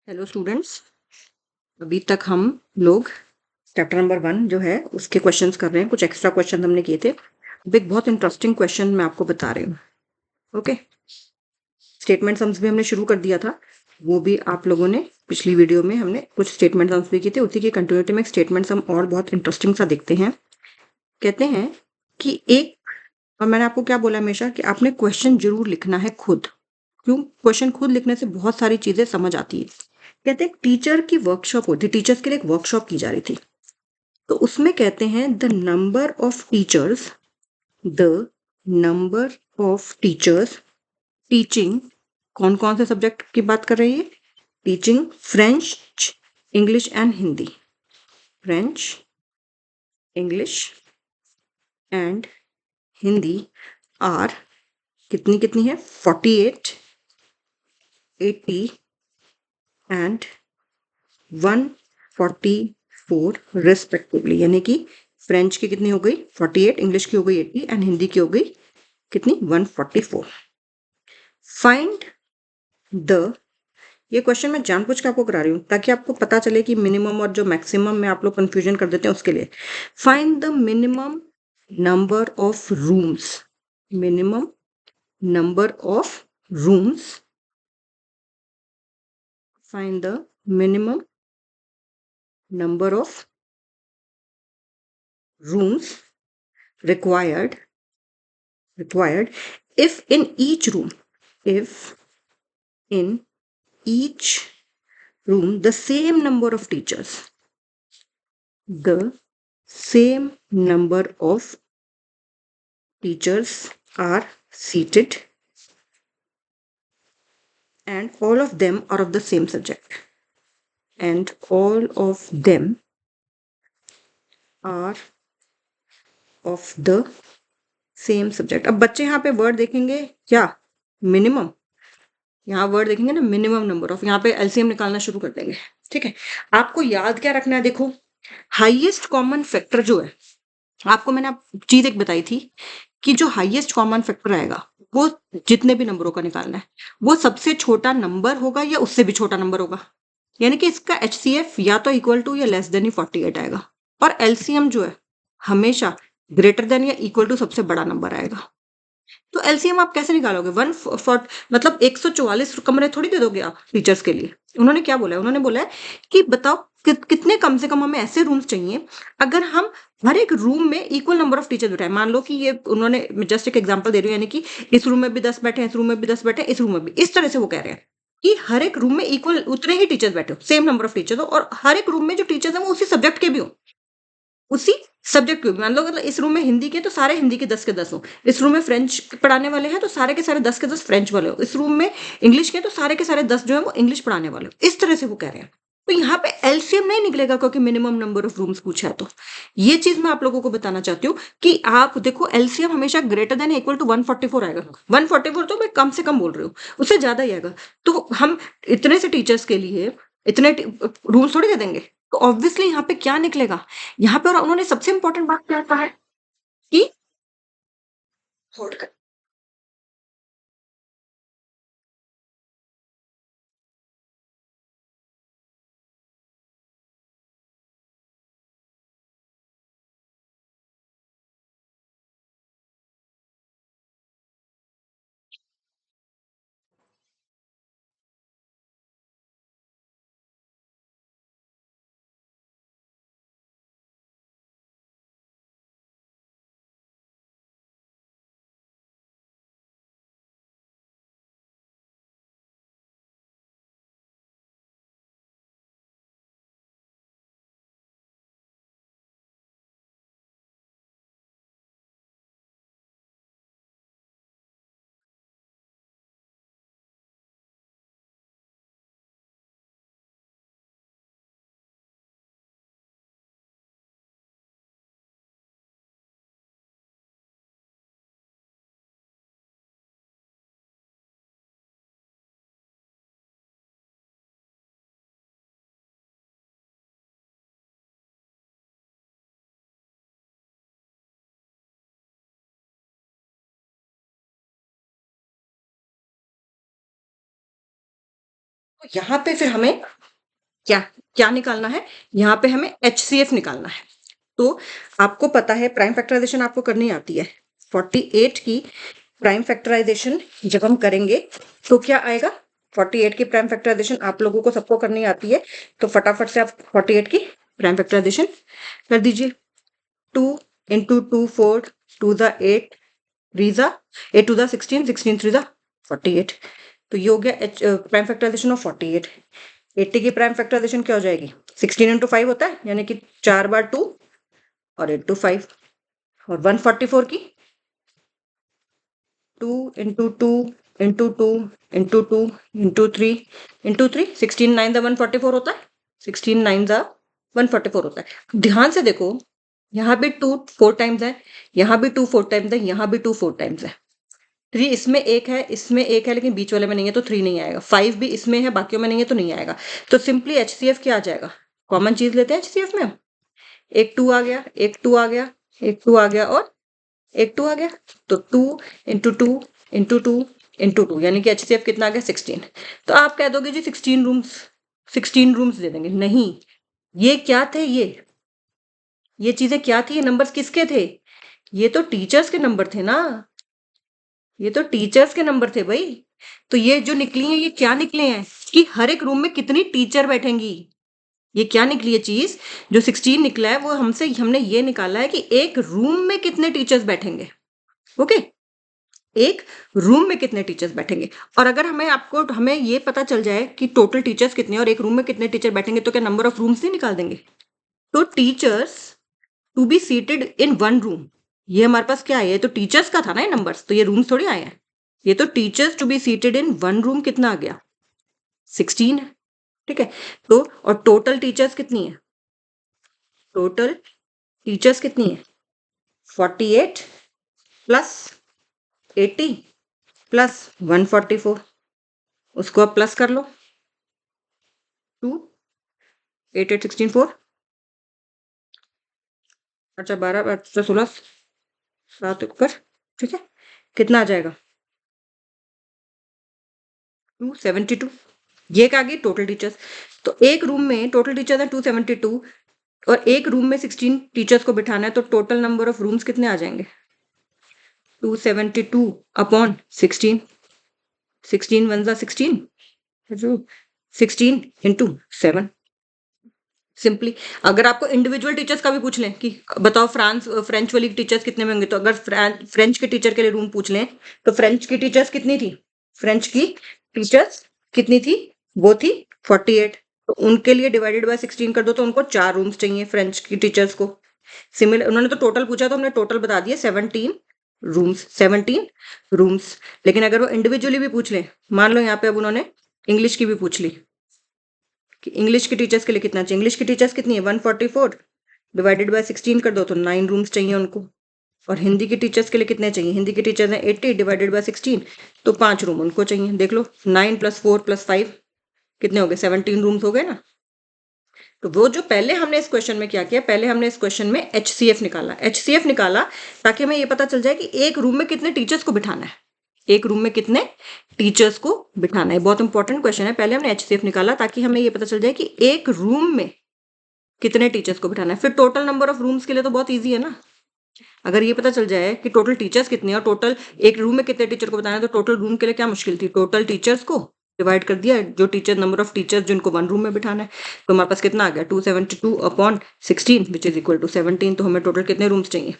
Hello students. अभी तक हम लोग चैप्टर नंबर 1 जो है उसके क्वेश्चंस कर रहे हैं। कुछ एक्स्ट्रा क्वेश्चन हमने किए थे। अब एक बहुत इंटरेस्टिंग क्वेश्चन मैं आपको बता रही हूँ। ओके, स्टेटमेंट सम्स भी हमने शुरू कर दिया था। वो भी आप लोगों ने पिछली वीडियो में हमने कुछ स्टेटमेंट सम्स भी किए थे। उसी की कंटिन्यूटी में एक स्टेटमेंट सम और बहुत इंटरेस्टिंग सा देखते हैं। कहते हैं कि एक, और मैंने आपको क्या बोला हमेशा कि आपने क्वेश्चन जरूर लिखना है खुद। क्यों? क्वेश्चन खुद लिखने से बहुत सारी चीजें समझ आती है। कहते हैं टीचर की वर्कशॉप होती, टीचर्स के लिए एक वर्कशॉप की जा रही थी। तो उसमें कहते हैं the number of teachers teaching, कौन कौन से सब्जेक्ट की बात कर रही है? Teaching French, English and Hindi. French, English and Hindi are, कितनी कितनी है? 48, 80 एंड 144 रिस्पेक्टिवली। यानी कि फ्रेंच की कितनी हो गई? 48, इंग्लिश की हो गई 80 एंड हिंदी की हो गई कितनी? 144। फाइंड द, ये क्वेश्चन मैं जानबूझ के आपको करा रही हूँ ताकि आपको पता चले कि मिनिमम और जो मैक्सिमम में आप लोग कंफ्यूजन कर देते हैं उसके लिए। Find the minimum number of rooms, minimum number of rooms, find the minimum number of rooms required if in each room, if in each room the same number of teachers, the same number of teachers are seated and all of them are of the same subject, and all of them are of the same subject. अब बच्चे यहाँ पे word देखेंगे क्या? Minimum. यहाँ word देखेंगे ना, minimum number of, यहाँ पे एलसीएम निकालना शुरू कर देंगे। ठीक है, आपको याद क्या रखना है? देखो, हाईएस्ट कॉमन फैक्टर जो है, आपको मैंने चीज एक बताई थी कि जो हाईएस्ट कॉमन फैक्टर आएगा वो जितने भी नंबरों का निकालना है, वो सबसे छोटा नंबर होगा या उससे भी छोटा नंबर होगा। यानी कि इसका एचसीएफ या तो इक्वल टू या लेस देन ही 48 आएगा। और एलसीएम जो है हमेशा ग्रेटर देन या इक्वल टू सबसे बड़ा नंबर आएगा। तो एलसीएम आप कैसे निकालोगे? मतलब 144 कमरे थोड़ी दे दोगे आप टीचर्स के लिए। उन्होंने क्या बोला है? उन्होंने बोला है कि बताओ कितने कम से कम हमें ऐसे रूम्स चाहिए अगर हम हर एक रूम में इक्वल नंबर ऑफ टीचर बिठाए। मान लो कि ये उन्होंने, जस्ट एक एग्जांपल दे रही हूँ, यानी कि इस रूम में भी 10 बैठे, इस रूम में भी 10 बैठे, इस रूम में भी, इस तरह से वो कह रहे हैं कि हर एक रूम में इक्वल उतने ही टीचर्स बैठे हो, सेम नंबर ऑफ टीचर्स हो, और हर एक रूम में जो टीचर्स हैं वो उसी सब्जेक्ट के भी हो, उसी सब्जेक्ट के। मान लो अगर इस रूम में हिंदी के तो सारे हिंदी के 10 के 10 हो, इस रूम में फ्रेंच पढ़ाने वाले हैं तो सारे के सारे 10 के 10 फ्रेंच वाले हो, इस रूम में इंग्लिश के तो सारे के सारे 10 जो है वो इंग्लिश पढ़ाने वाले हो। इस तरह से वो कह रहे हैं। तो यहाँ पे एलसीएम नहीं निकलेगा क्योंकि मिनिमम नंबर ऑफ रूम्स पूछा है। तो ये चीज मैं आप लोगों को बताना चाहती हूँ कि आप देखो, एलसीएम हमेशा ग्रेटर देन इक्वल टू 144 आएगा। 144 तो मैं कम से कम बोल रही हूँ, उससे ज्यादा ही आएगा। तो हम इतने से टीचर्स के लिए इतने रूल्स थोड़ी दे देंगे। तो ऑब्वियसली यहाँ पे क्या निकलेगा? यहाँ पे, और उन्होंने सबसे इंपॉर्टेंट बात क्या कहा है कि होल्ड कर तो यहाँ पे फिर हमें क्या क्या निकालना है, यहाँ पे हमें HCF निकालना है। तो आपको पता है प्राइम फैक्टराइजेशन आपको करनी आती है। 48 की प्राइम फैक्टराइजेशन जब हम करेंगे तो क्या आएगा, 48 की प्राइम फैक्टराइजेशन आप लोगों को सबको करनी आती है, तो फटाफट से आप 48 की प्राइम फैक्टराइजेशन कर दीजिए। 2 इंटू 2 4 2 ज़ा 8 3 ज़ा 8 2 ज़ा 16 16 3 ज़ा 48। तो ये हो गया प्राइम फैक्टराइजेशन ऑफ 48। 80 की प्राइम फैक्टराइजेशन क्या हो जाएगी, 16 इंटू 5 होता है, यानी कि 4 बार 2 और 8 टू 5। और 144 की 2 into 2 into 2 into 2 into 3 into 3 16 9 ज़ा 144 होता है, 16 9 ज़ा 144 होता है। ध्यान से देखो, यहाँ भी 2 4 टाइम्स है, यहाँ भी 2 4 टाइम्स है, यहाँ भी 2 4 टाइम्स है। 3 इसमें एक है, इसमें एक है, लेकिन बीच वाले में नहीं है, तो 3 नहीं आएगा। 5 भी इसमें है, बाकियों में नहीं है, तो नहीं आएगा। तो सिंपली HCF क्या आ जाएगा, कॉमन चीज लेते हैं HCF में हम, एक 2 आ गया, एक 2 आ गया, एक 2 आ गया और एक 2 आ गया। तो 2 इंटू 2 इंटू 2 इंटू 2, यानी कि HCF कितना आ गया 16। तो आप कह दोगे जी 16 रूम्स दे देंगे, नहीं, ये क्या थे, ये चीजें क्या थी, ये नंबर्स किसके थे, ये तो टीचर्स के नंबर थे ना, ये तो टीचर्स के नंबर थे भाई। तो ये जो निकली है, ये क्या निकले हैं कि हर एक रूम में कितनी टीचर बैठेंगी, ये क्या निकली है चीज, जो 16 निकला है वो हमने ये निकाला है कि एक रूम में कितने टीचर्स बैठेंगे। ओके, एक रूम में कितने टीचर्स बैठेंगे। और अगर हमें ये पता चल जाए कि टोटल टीचर्स कितने और एक रूम में कितने टीचर बैठेंगे, तो क्या नंबर ऑफ रूम्स नहीं निकाल देंगे। तो teachers to be seated in one room, ये हमारे पास क्या है, ये तो टीचर्स का था ना ये नंबर्स, तो ये रूम्स थोड़ी आए हैं। ये तो teachers to be seated in one room कितना आ गया, 16 है। ठीक है, तो और टोटल टीचर्स कितनी है, टोटल टीचर्स कितनी है, 48 प्लस 80 प्लस 144, उसको आप प्लस कर लो, 2 8 8 16 4, अच्छा 12 12 16 7 ऊपर, ठीक है, कितना आ जाएगा 272। ये क्या आ गई टोटल टीचर्स। तो एक रूम में टोटल टीचर्स है 272 और एक रूम में 16 टीचर्स को बिठाना है, तो टोटल नंबर ऑफ रूम्स कितने आ जाएंगे, 272 अपॉन 16, 16 1 ज़ा 16, 16 इंटू 7। सिंपली अगर आपको इंडिविजुअल टीचर्स का भी पूछ लें कि बताओ फ्रेंच वाली टीचर्स कितने में होंगे, तो अगर फ्रेंच के टीचर के लिए रूम पूछ लें, तो फ्रेंच की टीचर्स कितनी थी, फ्रेंच की टीचर्स कितनी थी, वो थी 48। तो उनके लिए डिवाइडेड बाय 16 कर दो, तो उनको 4 रूम्स चाहिए फ्रेंच की टीचर्स को। सिमिलर उन्होंने तो टोटल पूछा, तो हमने टोटल बता दिया 17 रूम्स। लेकिन अगर वो इंडिविजुअली भी पूछ लें, मान लो यहाँ पे अब उन्होंने इंग्लिश की भी पूछ ली कि इंग्लिश के टीचर्स के लिए कितना चाहिए, इंग्लिश की टीचर्स कितनी है 144 डिवाइडेड बाय 16 कर दो, तो 9 रूम्स चाहिए उनको। और हिंदी के टीचर्स के लिए कितने चाहिए, हिंदी के टीचर्स हैं 80 डिवाइडेड बाय 16, तो 5 रूम उनको चाहिए। देख लो 9 + 4 + 5 कितने हो गए, 17 रूम्स हो गए ना। तो वो जो पहले हमने इस क्वेश्चन में क्या किया, पहले हमने इस क्वेश्चन में HCF निकाला ताकि हमें ये पता चल जाए कि एक रूम में कितने टीचर्स को बिठाना है, एक रूम में कितने टीचर्स को बिठाना है। बहुत इंपॉर्टेंट क्वेश्चन है, पहले हमने HCF निकाला ताकि हमें ये पता चल जाए कि एक रूम में कितने टीचर्स को बिठाना है। फिर टोटल नंबर ऑफ रूम्स के लिए तो बहुत ईजी है ना, अगर ये पता चल जाए कि टोटल टीचर्स कितने और टोटल एक रूम में कितने टीचर को बताना है, तो टोटल रूम के लिए क्या मुश्किल थी, टोटल टीचर्स को डिवाइड कर दिया, जो टीचर नंबर ऑफ टीचर्स जिनको वन रूम में बिठाना है। तो हमारे पास कितना आ गया 272 upon 16 which is equal to 17। तो हमें टोटल कितने रूम्स चाहिए,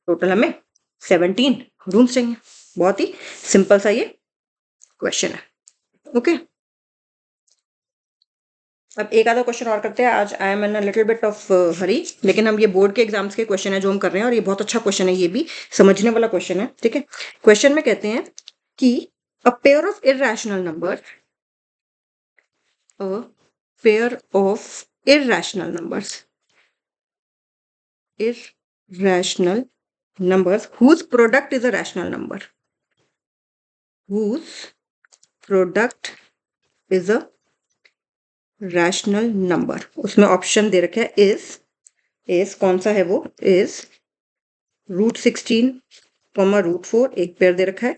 टोटल हमें 17 रूम्स चाहिए। बहुत ही सिंपल सा ये क्वेश्चन है। ओके, अब एक आधा क्वेश्चन और करते हैं। आज I am in a little bit of hurry, लेकिन हम ये बोर्ड के एग्जाम्स के क्वेश्चन है जो हम कर रहे हैं, और ये बहुत अच्छा क्वेश्चन है, ये भी समझने वाला क्वेश्चन है। ठीक है, क्वेश्चन में कहते हैं कि a pair of irrational number, a pair of irrational numbers whose product is a rational number, whose product is a rational number। उसमें ऑप्शन दे रखे है इज कौन सा है वो, इज √16, √4 एक पेयर दे रखा है,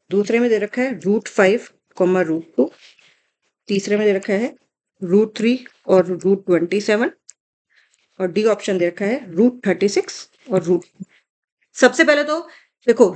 दूसरे में दे रखा है √5, √2 तीसरे में दे रखा है √3 और √27 और डी ऑप्शन दे रखा है √36 और सबसे पहले तो देखो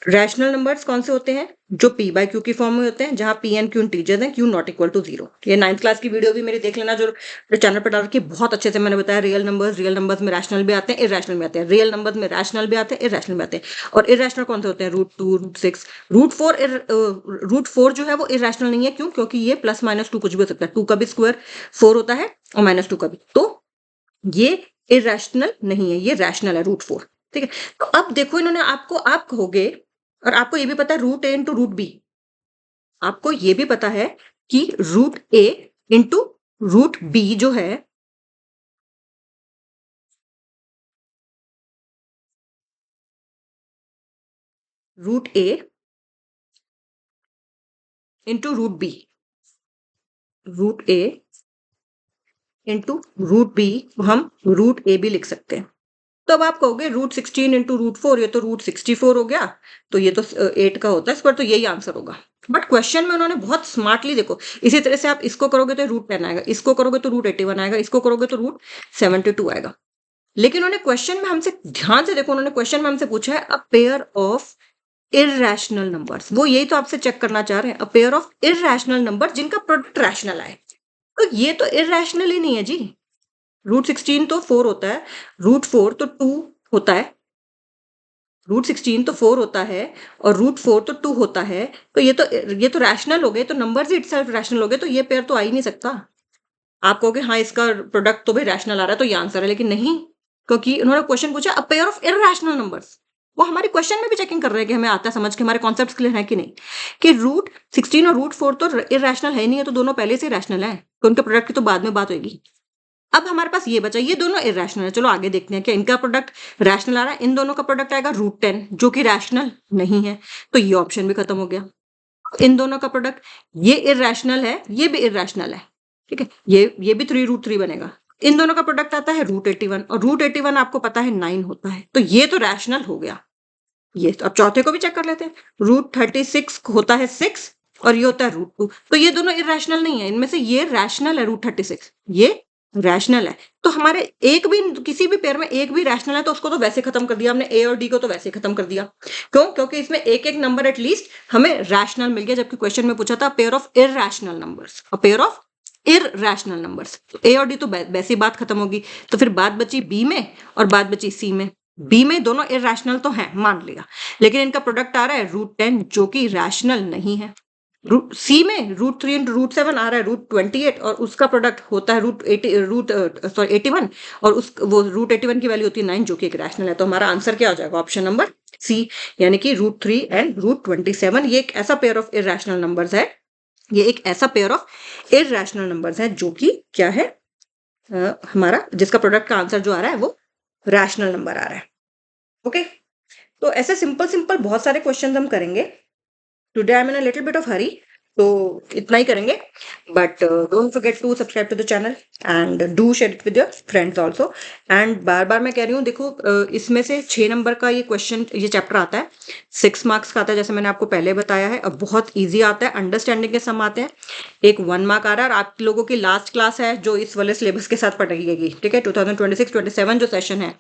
रैशनल नंबर्स कौन से होते हैं जो p बाय q की फॉर्म में होते हैं, जहां p एंड q इंटीजर्स हैं, q नॉट इक्वल टू 0। ये 9th क्लास की वीडियो भी मेरी देख लेना, जो चैनल पर डाल के बहुत अच्छे से मैंने बताया। रियल नंबर्स में रैशनल भी आते हैं, इरेशनल भी आते हैं। रियल नंबर्स में रैशनल भी आते हैं, इरेशनल भी आते हैं। और इरेशनल कौन से होते हैं? √2, √6, √4 जो है वो इरेशनल नहीं है। क्यों? क्योंकि ये +-2 कुछ भी हो सकता है। 2 का भी स्क्वायर 4 होता है और -2 का भी, तो ये इरेशनल नहीं है, ये रैशनल है √4। ठीक है, तो अब देखो इन्होंने आपको, आप कहोगे, और आपको ये भी पता है √a इंटू √b, आपको ये भी पता है कि √a इंटू √b जो है √a into √b, √a into √b को हम √a भी लिख सकते हैं। तो अब आप कहोगे √16 इंटू √4, ये तो √64 हो गया, तो ये तो 8 का होता है, इस पर तो यही आंसर होगा। बट क्वेश्चन में उन्होंने बहुत स्मार्टली, देखो इसी तरह से आप इसको करोगे तो √10 आएगा, इसको करोगे तो √81 आएगा, इसको करोगे तो √72 आएगा। लेकिन उन्होंने क्वेश्चन में हमसे, ध्यान से देखो, उन्होंने क्वेश्चन में हमसे पूछा है a pair of irrational numbers. वो यही तो आपसे चेक करना चाह रहे हैं, a pair of irrational number जिनका प्रोडक्ट रैशनल आए। तो ये तो इररेशनल ही नहीं है जी। √16 तो 4 होता है, √4 तो 2 होता है, √16 तो 4 होता है और √4 तो 2 होता है। तो ये तो रैशनल हो गए, तो नंबर्स ही इटसेल्फ रैशनल हो गए, तो ये पेयर तो आ ही नहीं सकता। आप कहोगे हाँ इसका प्रोडक्ट तो भाई रैशनल आ रहा है तो ये आंसर है, लेकिन नहीं, क्योंकि उन्होंने क्वेश्चन पूछा a pair of irrational numbers. वो हमारे क्वेश्चन में भी चेकिंग कर रहे हैं कि हमें आता है समझ के, हमारे कॉन्सेप्ट्स क्लियर है कि नहीं, कि √16 और √4 तो इररेशनल है नहीं है, तो दोनों पहले से रैशनल है, तो उनके प्रोडक्ट की तो बाद में बात होगी। अब हमारे पास ये बचा, ये दोनों इरेशनल है। चलो आगे देखते हैं क्या इनका प्रोडक्ट रैशनल आ रहा है। इन दोनों का प्रोडक्ट आएगा √10 जो कि रैशनल नहीं है, तो ये ऑप्शन भी खत्म हो गया। इन दोनों का प्रोडक्ट, ये इरेशनल है, ये भी इरेशनल है, ठीक है, ये भी 3√3 बनेगा। इन दोनों का प्रोडक्ट आता है √81 और √81 आपको पता है 9 होता है, तो ये तो रैशनल हो गया। ये तो अब चौथे को भी चेक कर लेते हैं। √36 होता है 6 और ये होता है √2, तो ये दोनों इरेशनल नहीं है, इनमें से ये रैशनल है √36, ये रैशनल है। तो हमारे एक भी, किसी भी पेयर में एक भी रैशनल है तो उसको तो वैसे खत्म कर दिया हमने, ए और डी को तो वैसे खत्म कर दिया। क्यों? क्योंकि इसमें एक एक नंबर एटलीस्ट हमें रैशनल मिल गया, जबकि क्वेश्चन में पूछा था pair of irrational numbers, a pair of irrational numbers. तो ए और डी तो वैसी बात खत्म होगी, तो फिर बात बची बी में और बात बची सी में। बी में दोनों इररेशनल तो हैं, मान लिया, लेकिन इनका प्रोडक्ट आ रहा है √10 जो कि रैशनल नहीं है। सी में √3 इंटू √7 आ रहा है √28 और उसका प्रोडक्ट होता है √81 और उस वो √81 की वैल्यू होती है 9 जो कि एक रैशनल है। तो हमारा आंसर क्या हो जाएगा? ऑप्शन नंबर सी, यानी कि √3 एंड √27। ये एक ऐसा पेयर ऑफ इररेशनल नंबर्स है, ये एक ऐसा पेयर ऑफ इररेशनल नंबर्स है जो कि क्या है, हमारा जिसका प्रोडक्ट का आंसर जो आ रहा है वो रैशनल नंबर आ रहा है। ओके, तो ऐसे सिंपल सिंपल बहुत सारे क्वेश्चन हम करेंगे। Today I am in a little bit of hurry, तो इतना ही करेंगे। But don't forget to subscribe to the channel and do share it with your friends also. And बार बार मैं कह रही हूँ, देखो इसमें से 6 नंबर का ये क्वेश्चन, ये चैप्टर आता है, 6 मार्क्स का आता है, जैसे मैंने आपको पहले बताया है, और बहुत ईजी आता है, अंडरस्टैंडिंग के सम आते हैं। एक 1 मार्क आ रहा है, और आप लोगों की लास्ट क्लास है जो इस वाले सिलेबस के साथ पढ़ाई, ठीक है, 2026-27 जो सेशन है,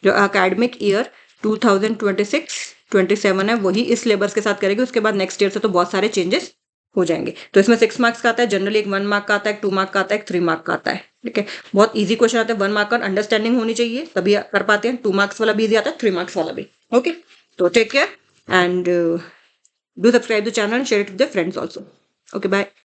जो अकेडमिक ईयर 2026-27 है, वही इस सिलेबस के साथ करेगी। उसके बाद नेक्स्ट ईयर से तो बहुत सारे चेंजेस हो जाएंगे। तो इसमें 6 मार्क्स का आता है, जनरली एक 1 मार्क का आता है, एक 2 मार्क का आता है, एक 3 मार्क का आता है, ठीक है। बहुत इजी क्वेश्चन आता है, 1 मार्क का अंडरस्टैंडिंग होनी चाहिए तभी कर पाते हैं। 2 मार्क्स वाला भी इजी आता है, 3 मार्क्स वाला भी। ओके, तो take care and do subscribe the channel, share it with your friends also. Okay, bye.